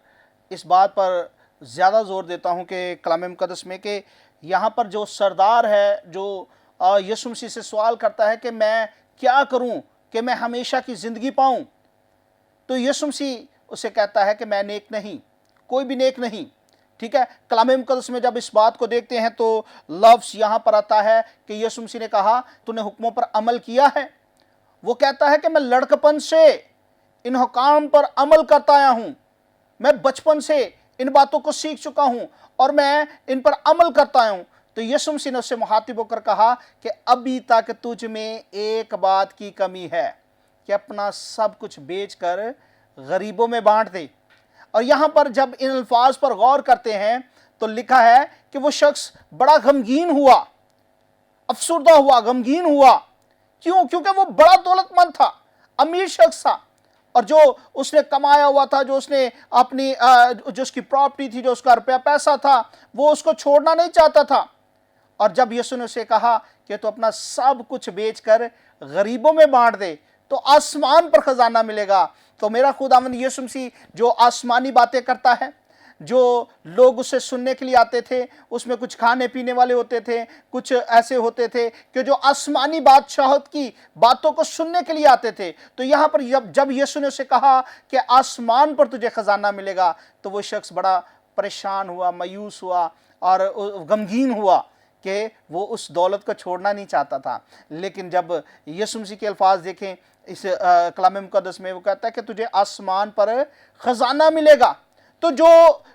इस बात पर ज़्यादा ज़ोर देता हूँ कि कलाम मुक़द्दस में कि यहाँ पर जो सरदार है, जो यीशु मसीह से सवाल करता है कि मैं क्या करूँ कि मैं हमेशा की ज़िंदगी पाऊँ, तो यीशु मसीह उसे कहता है कि मैं नेक नहीं, कोई भी नेक नहीं। ठीक है, कलाम मुक़द्दस में जब इस बात को देखते हैं तो लफ्ज़ यहाँ पर आता है कि यीशु मसीह ने कहा, तूने हुक्मों पर अमल किया है। वो कहता है कि मैं लड़कपन से इन हुकाम पर अमल करता आया हूँ, मैं बचपन से इन बातों को सीख चुका हूँ और मैं इन पर अमल करता आया हूँ। तो यीशु मसीह ने उससे मुखातिब होकर कहा कि अभी तक तुझ में एक बात की कमी है कि अपना सब कुछ बेचकर गरीबों में बांट दे। और यहाँ पर जब इन अल्फाज पर गौर करते हैं तो लिखा है कि वो शख्स बड़ा गमगीन हुआ, अफसुर्दा हुआ, गमगीन हुआ। क्यों? क्योंकि वो बड़ा दौलतमंद था, अमीर शख्स था, और जो उसने कमाया हुआ था, जो उसने अपनी जो उसकी प्रॉपर्टी थी, जो उसका रुपया पैसा था, वो उसको छोड़ना नहीं चाहता था। और जब यीशु ने उसे कहा कि तो अपना सब कुछ बेचकर गरीबों में बांट दे तो आसमान पर खजाना मिलेगा। तो मेरा खुदावंद यीशु मसीह जो आसमानी बातें करता है, जो लोग उससे सुनने के लिए आते थे, उसमें कुछ खाने पीने वाले होते थे, कुछ ऐसे होते थे कि जो आसमानी बादशाहत की बातों को सुनने के लिए आते थे। तो यहाँ पर जब यीशु ने उसे कहा कि आसमान पर तुझे खजाना मिलेगा, तो वो शख्स बड़ा परेशान हुआ, मायूस हुआ और गमगीन हुआ कि वो उस दौलत को छोड़ना नहीं चाहता था। लेकिन जब यीशु मसीह के अल्फाज देखें इस कलाम मुक़द्दस में, वो कहता है कि तुझे आसमान पर खजाना मिलेगा। तो जो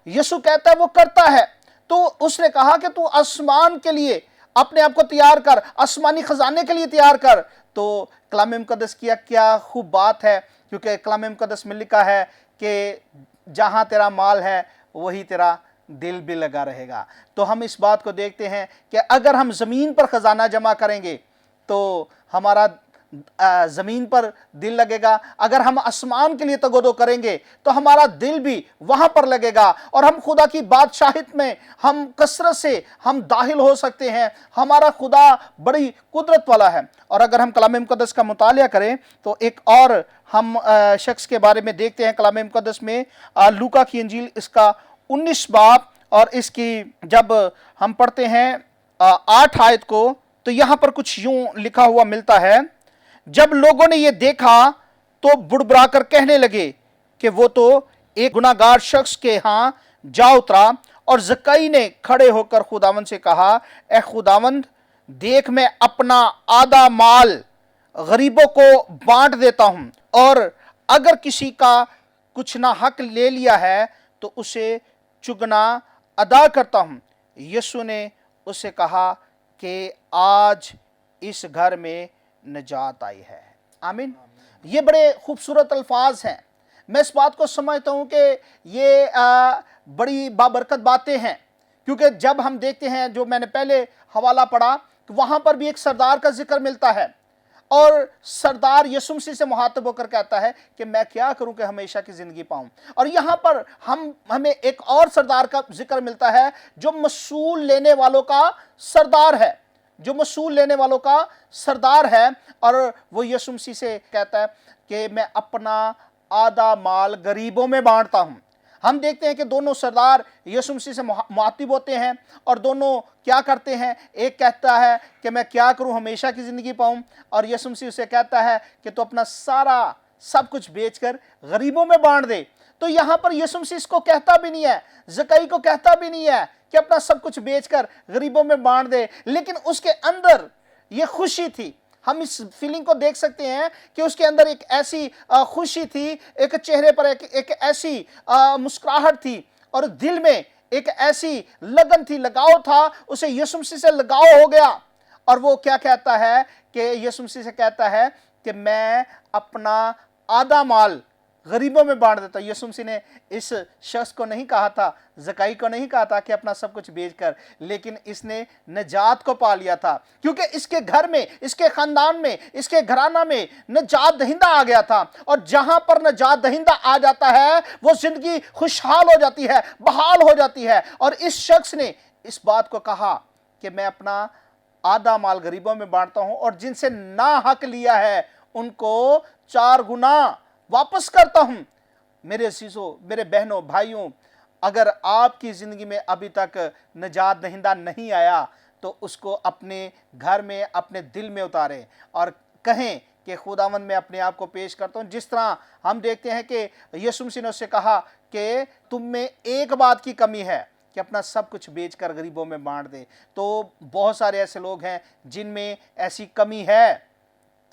यीशु कहता है वो करता है। तो उसने कहा कि तू आसमान के लिए अपने आप को तैयार कर, आसमानी खजाने के लिए तैयार कर। तो कलाम मुक़द्दस की क्या खूब बात है, क्योंकि कलाम मुक़द्दस में लिखा है कि जहाँ तेरा माल है वही तेरा दिल भी लगा रहेगा। तो हम इस बात को देखते हैं कि अगर हम ज़मीन पर ख़जाना जमा करेंगे तो हमारा ज़मीन पर दिल लगेगा। अगर हम आसमान के लिए तगोदो करेंगे तो हमारा दिल भी वहाँ पर लगेगा और हम खुदा की बादशाहित में हम कसरत से हम दाखिल हो सकते हैं। हमारा खुदा बड़ी कुदरत वाला है। और अगर हम कलाम मुक़द्दस का मुतालिया करें तो एक और हम शख्स के बारे में देखते हैं कलाम मुक़द्दस में, लूका की इंजील इसका 19 बाब, और इसकी जब हम पढ़ते हैं 8 आयत को, तो यहाँ पर कुछ यूं लिखा हुआ मिलता है, जब लोगों ने ये देखा तो बुड़बुड़ा कर कहने लगे कि वो तो एक गुनाहगार शख्स के यहाँ जा उतरा। और ज़क्कई ने खड़े होकर खुदावंद से कहा, ए खुदावंद, देख मैं अपना आधा माल गरीबों को बांट देता हूँ, और अगर किसी का कुछ ना हक ले लिया है तो उसे चुगना अदा करता हूँ। यीशु ने उससे कहा कि आज इस घर में निजात आई है। आमीन। ये बड़े खूबसूरत अल्फाज हैं। मैं इस बात को समझता हूँ कि ये बड़ी बाबरकत बातें हैं, क्योंकि जब हम देखते हैं, जो मैंने पहले हवाला पढ़ा, तो वहाँ पर भी एक सरदार का जिक्र मिलता है, और सरदार यीशु मसीह से मुखातिब होकर कहता है कि मैं क्या करूं कि हमेशा की ज़िंदगी पाऊं। और यहाँ पर हमें एक और सरदार का जिक्र मिलता है, जो मसूल लेने वालों का सरदार है, जो मसूल लेने वालों का सरदार है। और वो यीशु मसीह से कहता है कि मैं अपना आधा माल गरीबों में बांटता हूँ। हम देखते हैं कि दोनों सरदार यीशु मसीह से मुखातिब होते हैं और दोनों क्या करते हैं। एक कहता है कि मैं क्या करूं हमेशा की ज़िंदगी पाऊं, और यीशु मसीह उसे कहता है कि तू अपना सारा सब कुछ बेचकर गरीबों में बांट दे। तो यहाँ पर यीशु मसीह इसको कहता भी नहीं है, जक्कई को कहता भी नहीं है कि अपना सब कुछ बेचकर गरीबों में बांट दे, लेकिन उसके अंदर ये खुशी थी। हम इस फीलिंग को देख सकते हैं कि उसके अंदर एक ऐसी खुशी थी, एक चेहरे पर एक ऐसी मुस्कुराहट थी, और दिल में एक ऐसी लगन थी, लगाव था, उसे यीशु मसीह से लगाव हो गया। और वो क्या कहता है कि यीशु मसीह से कहता है कि मैं अपना आधा माल गरीबों में बांट देता। यीशु मसीह ने इस शख्स को नहीं कहा था, जक्कई को नहीं कहा था कि अपना सब कुछ बेचकर, लेकिन इसने नजात को पा लिया था, क्योंकि इसके घर में, इसके खानदान में, इसके घराना में नजात दहिंदा आ गया था। और जहां पर नजात दहिंदा आ जाता है वो जिंदगी खुशहाल हो जाती है, बहाल हो जाती है। और इस शख्स ने इस बात को कहा कि मैं अपना आधा माल गरीबों में बांटता हूं, और जिनसे ना हक लिया है उनको 4 गुना वापस करता हूं। मेरे अजीजों, मेरे बहनों, भाइयों, अगर आपकी ज़िंदगी में अभी तक नजात दहिंदा नहीं आया तो उसको अपने घर में, अपने दिल में उतारें और कहें कि खुदावंद मैं अपने आप को पेश करता हूं। जिस तरह हम देखते हैं कि यीशु मसीह ने उससे कहा कि तुम में एक बात की कमी है कि अपना सब कुछ बेचकर गरीबों में बांट दे। तो बहुत सारे ऐसे लोग हैं जिनमें ऐसी कमी है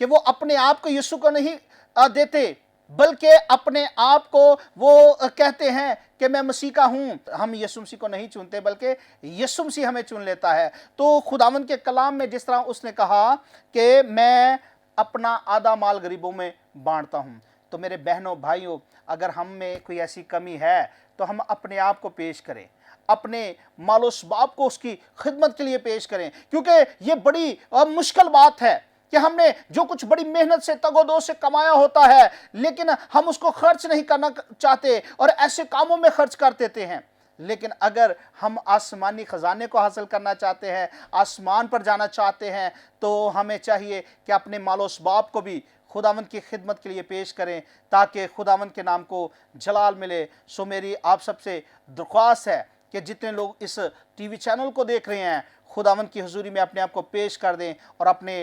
कि वो अपने आप को यीशु को नहीं देते, बल्कि अपने आप को वो कहते हैं कि मैं मसीह का हूं। हम यीशु मसीह को नहीं चुनते, बल्कि यीशु मसीह हमें चुन लेता है। तो खुदावंद के कलाम में जिस तरह उसने कहा कि मैं अपना आधा माल गरीबों में बांटता हूं, तो मेरे बहनों, भाइयों, अगर हम में कोई ऐसी कमी है तो हम अपने आप को पेश करें, अपने मालो सबाब को उसकी खिदमत के लिए पेश करें, क्योंकि ये बड़ी मुश्किल बात है कि हमने जो कुछ बड़ी मेहनत से, तगोदो से कमाया होता है, लेकिन हम उसको खर्च नहीं करना चाहते और ऐसे कामों में खर्च कर देते हैं। लेकिन अगर हम आसमानी खजाने को हासिल करना चाहते हैं, आसमान पर जाना चाहते हैं, तो हमें चाहिए कि अपने मालो सबाब को भी खुदावंद की खिदमत के लिए पेश करें, ताकि खुदावंद के नाम को जलाल मिले। सो मेरी आप सबसे दरख्वास्त है कि जितने लोग इस टीवी चैनल को देख रहे हैं, खुदावंद की हुजूरी में अपने आप को पेश कर दें और अपने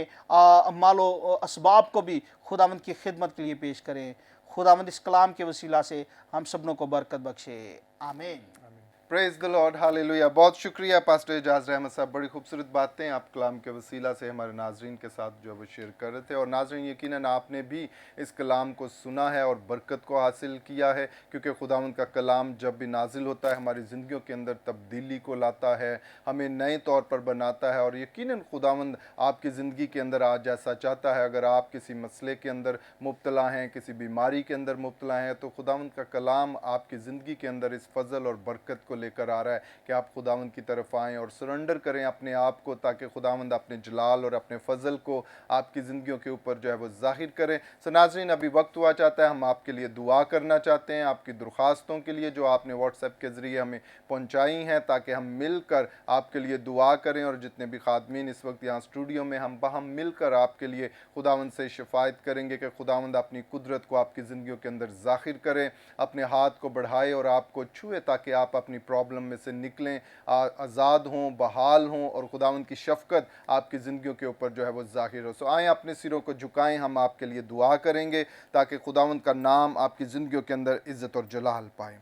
मालो असबाब को भी खुदावंद की खिदमत के लिए पेश करें। खुदावंद इस कलाम के वसीला से हम सबनों को बरकत बख्शे। आमीन। Praise the Lord, hallelujah. बहुत शुक्रिया पास्टर एजाज रहमत साहब, बड़ी खूबसूरत बातें आप कलाम के वसीला से हमारे नाजरीन के साथ जो वो शेयर कर रहे थे। और नाजरीन, यकीनन आपने भी इस कलाम को सुना है और बरकत को हासिल किया है, क्योंकि खुदावंद का कलाम जब भी नाजिल होता है हमारी ज़िंदगियों के अंदर तब्दीली को लाता है, हमें नए तौर पर बनाता है। और यकीनन खुदावंद आपकी ज़िंदगी के अंदर आज ऐसा चाहता है। अगर आप किसी मसले के अंदर मुब्तला हैं, किसी बीमारी के अंदर मुब्तला हैं, तो खुदावंद का कलाम आपकी ज़िंदगी के अंदर इस फजल और बरकत को लेकर आ रहा है कि आप खुदावंद की तरफ आएँ और सरेंडर करें अपने आप को, ताकि खुदावंद अपने जलाल और अपने फजल को आपकी ज़िंदगियों के ऊपर जो है वो जाहिर करें। सो नाज़रीन, अभी वक्त हुआ चाहता है, हम आपके लिए दुआ करना चाहते हैं, आपकी दरख्वास्तों के लिए जो आपने व्हाट्सएप के ज़रिए हमें पहुँचाई हैं, ताकि हम मिलकर आपके लिए दुआ करें। और जितने भी खादमीन इस वक्त यहाँ स्टूडियो में, हम मिलकर आपके लिए खुदावंद से शिफायत करेंगे कि खुदावंद अपनी कुदरत को आपकी ज़िंदगियों के अंदर जाहिर करें, अपने हाथ को बढ़ाए और आपको छुए, ताकि आप अपनी प्रॉब्लम में से निकलें, आज़ाद हों, बहाल हों और खुदावंद की शफ़क़त आपकी ज़िंदगियों के ऊपर जो है वो ज़ाहिर हो। सो आएँ, अपने सिरों को झुकाएं, हम आपके लिए दुआ करेंगे ताकि खुदावंद का नाम आपकी ज़िंदगियों के अंदर इज़्ज़त और जलाल पाए।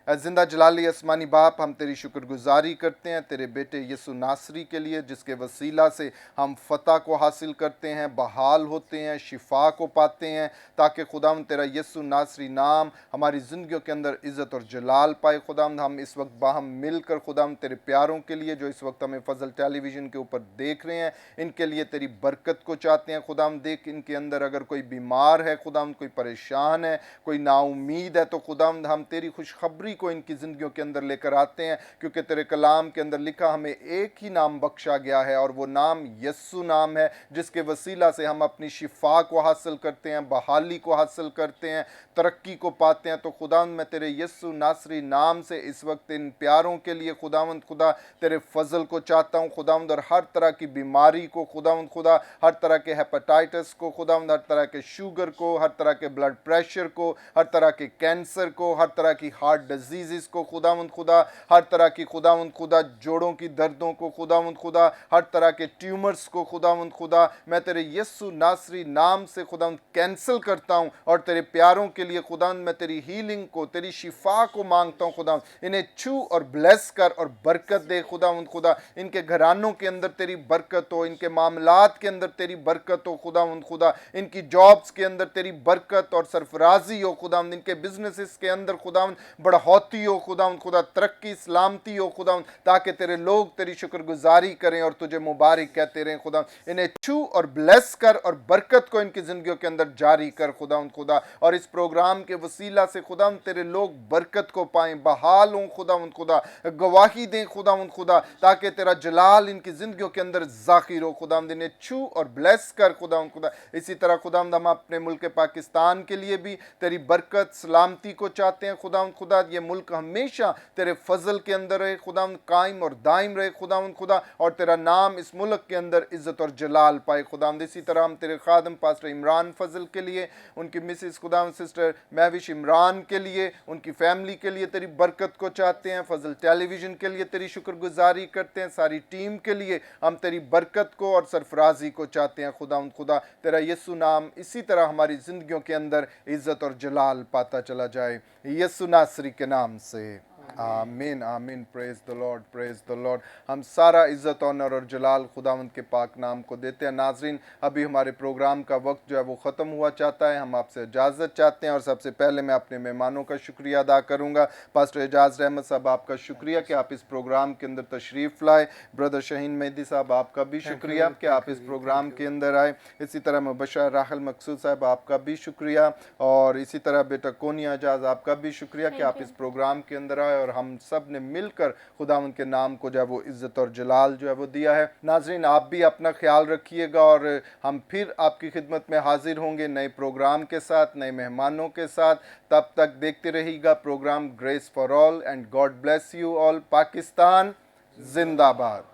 ज़िंदा जलाली आसमानी बाप, हम तेरी शुक्रगुजारी करते हैं तेरे बेटे यीशु नासरी के लिए, जिसके वसीला से हम फ़तह को हासिल करते हैं, बहाल होते हैं, शिफा को पाते हैं, ताकि खुदावंद तेरा यीशु नासरी नाम हमारी ज़िंदगियों के अंदर इज़्ज़त और जलाल पाए। खुदावंद हम इस वक्त बाहम मिलकर खुदावंद तेरे प्यारों के लिए जो इस वक्त हमें फजल टेलीविज़न के ऊपर देख रहे हैं, इनके लिए तेरी बरकत को चाहते हैं। खुदावंद देख इनके अंदर अगर कोई बीमार है, खुदावंद कोई परेशान है, कोई नाउमीद है, तो खुदावंद हम तेरी खुशखबरी को इनकी ज़िंदगियों के अंदर लेकर आते हैं, क्योंकि तेरे कलाम के अंदर लिखा हमें एक ही नाम बख्शा गया है और वो नाम यस्सु नाम है, जिसके वसीला से हम अपनी शिफा को हासिल करते हैं, बहाली को हासिल करते हैं, तरक्की को पाते हैं। तो खुदावंद मैं तेरे यस्सु नासरी नाम से इस वक्त इन प्यारों के लिए खुदावंद खुदा तेरे फजल को चाहता हूँ खुदावंद, और हर तरह की बीमारी को खुदावंद खुदा, हर तरह के हेपेटाइटिस को खुदावंद, हर तरह के शुगर को, हर तरह के ब्लड प्रेशर को, हर तरह के कैंसर को, हर तरह की हार्ट डिजीज़ को खुदावंद खुदा, हर तरह की खुदावंद खुदा जोड़ों की दर्दों को खुदावंद खुदा, हर तरह के ट्यूमर्स को खुदावंद खुदा मैं तेरे यीशु नासरी नाम से खुदावंद कैंसिल करता हूँ और तेरे प्यारों के लिए खुदावंद मैं तेरी हीलिंग को, तेरी शिफा को मांगता हूँ खुदावंद। इन्हें छू और ब्लेस कर और बरकत दे खुदावंद खुदा। इनके घरानों के अंदर तेरी बरकत हो, इनके मामलात के अंदर तेरी बरकत हो खुदावंद खुदा, इनकी जॉब्स के अंदर तेरी बरकत और सरफराजी हो खुदावंद, इनके बिजनेसेस के अंदर खुदावंद बढ़ोतरी हो खुदावंद खुदा, तरक्की सलामती हो खुदावंद, ताकि तेरे लोग तेरी शुक्रगुजारी करें और तुझे मुबारक कहते रहें खुदावंद। इन्हें छू और ब्लेस कर और बरकत को इनकी जिंदगियों के अंदर जारी कर खुदावंद खुदा। और इस प्रोग्राम के वसीला से खुदावंद तेरे लोग बरकत को पाएं, बहाल हों खुदावंद खुदा, गवाही दें खुदावंद खुदा, ताकि तेरा जलाल इनकी जिंदगियों के अंदर जाहिर हो खुदावंद। इन्हें छू और ब्लेस कर खुदावंद खुदा। इसी तरह खुदावंद हम अपने मुल्क पाकिस्तान के लिए भी तेरी बरकत सलामती को चाहते हैं खुदावंद खुदा। ये मुल्क हमेशा तेरे फजल के अंदर रहे खुदावंद, कायम और दायम रहे खुदावंद खुदा, और तेरा नाम इस मुल्क के अंदर इज्जत और जलाल पाए खुदावंद। इसी तरह हम तेरे खादम पास्टर इमरान फजल के लिए, उनकी मिसेस खुदावंद सिस्टर महविश इमरान के लिए, उनकी फैमिली के लिए तेरी बरकत को चाहते हैं। फजल टेलीविज़न के लिए तेरी शुक्रगुजारी करते हैं। सारी टीम के लिए हम तेरी बरकत को और सरफराजी को चाहते हैं खुदावंद खुदा। तेरा यीशु नाम इसी तरह हमारी ज़िंदगियों के अंदर इज़्ज़त और जलाल पाता चला जाए, यीशु नासरी के नाम से, आमीन आमीन। Praise the Lord, praise the Lord. हम सारा इज़्ज़त, ऑनर और जलाल खुदावंद के पाक नाम को देते हैं। नाजरीन, अभी हमारे प्रोग्राम का वक्त जो है वो ख़त्म हुआ चाहता है, हम आपसे इजाज़त चाहते हैं। और सबसे पहले मैं अपने मेहमानों का शुक्रिया अदा करूँगा। पास्टर एजाज रहमत साहब, आपका शुक्रिया कि आप इस प्रोग्राम के अंदर तशरीफ़ लाए। ब्रदर शहीन मेहदी साहब, आपका भी शुक्रिया कि आप इस प्रोग्राम के अंदर आए। इसी तरह मुबशर राहल मकसूद साहब, आपका भी शुक्रिया। और इसी तरह बेटा कोनिया एजाज, आपका भी शुक्रिया कि आप इस प्रोग्राम के अंदर आए और हम सब ने मिलकर खुदावंद के नाम को जो है वो इज़्ज़त और जलाल जो है वो दिया है। नाजरीन, आप भी अपना ख्याल रखिएगा और हम फिर आपकी खिदमत में हाजिर होंगे नए प्रोग्राम के साथ, नए मेहमानों के साथ। तब तक देखते रहिएगा program grace for all and God bless you all. Pakistan जिंदाबाद।